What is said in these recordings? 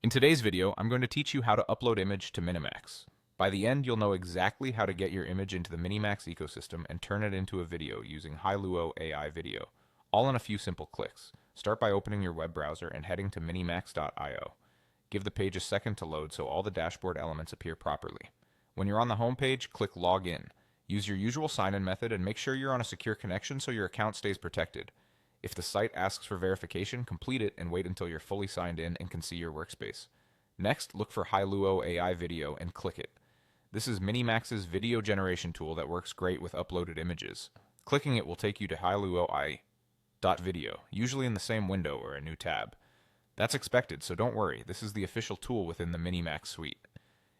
In today's video, I'm going to teach you how to upload image to MiniMax. By the end, you'll know exactly how to get your image into the MiniMax ecosystem and turn it into a video using Hailuo AI video, all in a few simple clicks. Start by opening your web browser and heading to minimax.io. Give the page a second to load so all the dashboard elements appear properly. When you're on the home page, click Login. Use your usual sign-in method and make sure you're on a secure connection so your account stays protected. If the site asks for verification, complete it and wait until you're fully signed in and can see your workspace. Next, look for Hailuo AI Video and click it. This is MiniMax's video generation tool that works great with uploaded images. Clicking it will take you to Hailuo AI.video, usually in the same window or a new tab. That's expected, so don't worry, this is the official tool within the MiniMax suite.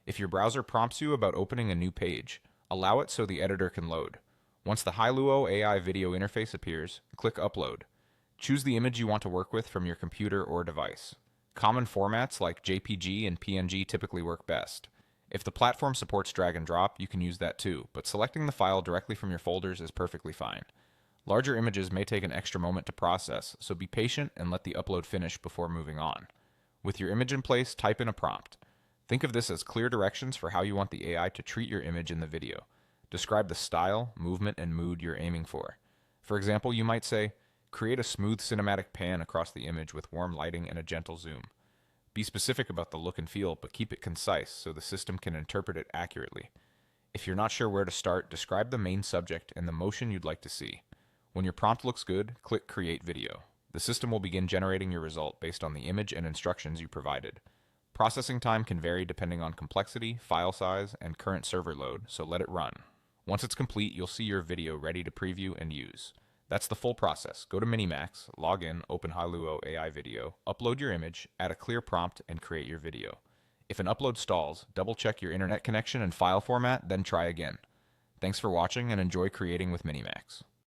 If your browser prompts you about opening a new page, allow it so the editor can load. Once the Hailuo AI video interface appears, click Upload. Choose the image you want to work with from your computer or device. Common formats like JPG and PNG typically work best. If the platform supports drag and drop, you can use that too, but selecting the file directly from your folders is perfectly fine. Larger images may take an extra moment to process, so be patient and let the upload finish before moving on. With your image in place, type in a prompt. Think of this as clear directions for how you want the AI to treat your image in the video. Describe the style, movement, and mood you're aiming for. For example, you might say, create a smooth cinematic pan across the image with warm lighting and a gentle zoom. Be specific about the look and feel, but keep it concise so the system can interpret it accurately. If you're not sure where to start, describe the main subject and the motion you'd like to see. When your prompt looks good, click Create Video. The system will begin generating your result based on the image and instructions you provided. Processing time can vary depending on complexity, file size, and current server load, so let it run. Once it's complete, you'll see your video ready to preview and use. That's the full process. Go to MiniMax, log in, open Hailuo AI Video, upload your image, add a clear prompt, and create your video. If an upload stalls, double-check your internet connection and file format, then try again. Thanks for watching and enjoy creating with MiniMax.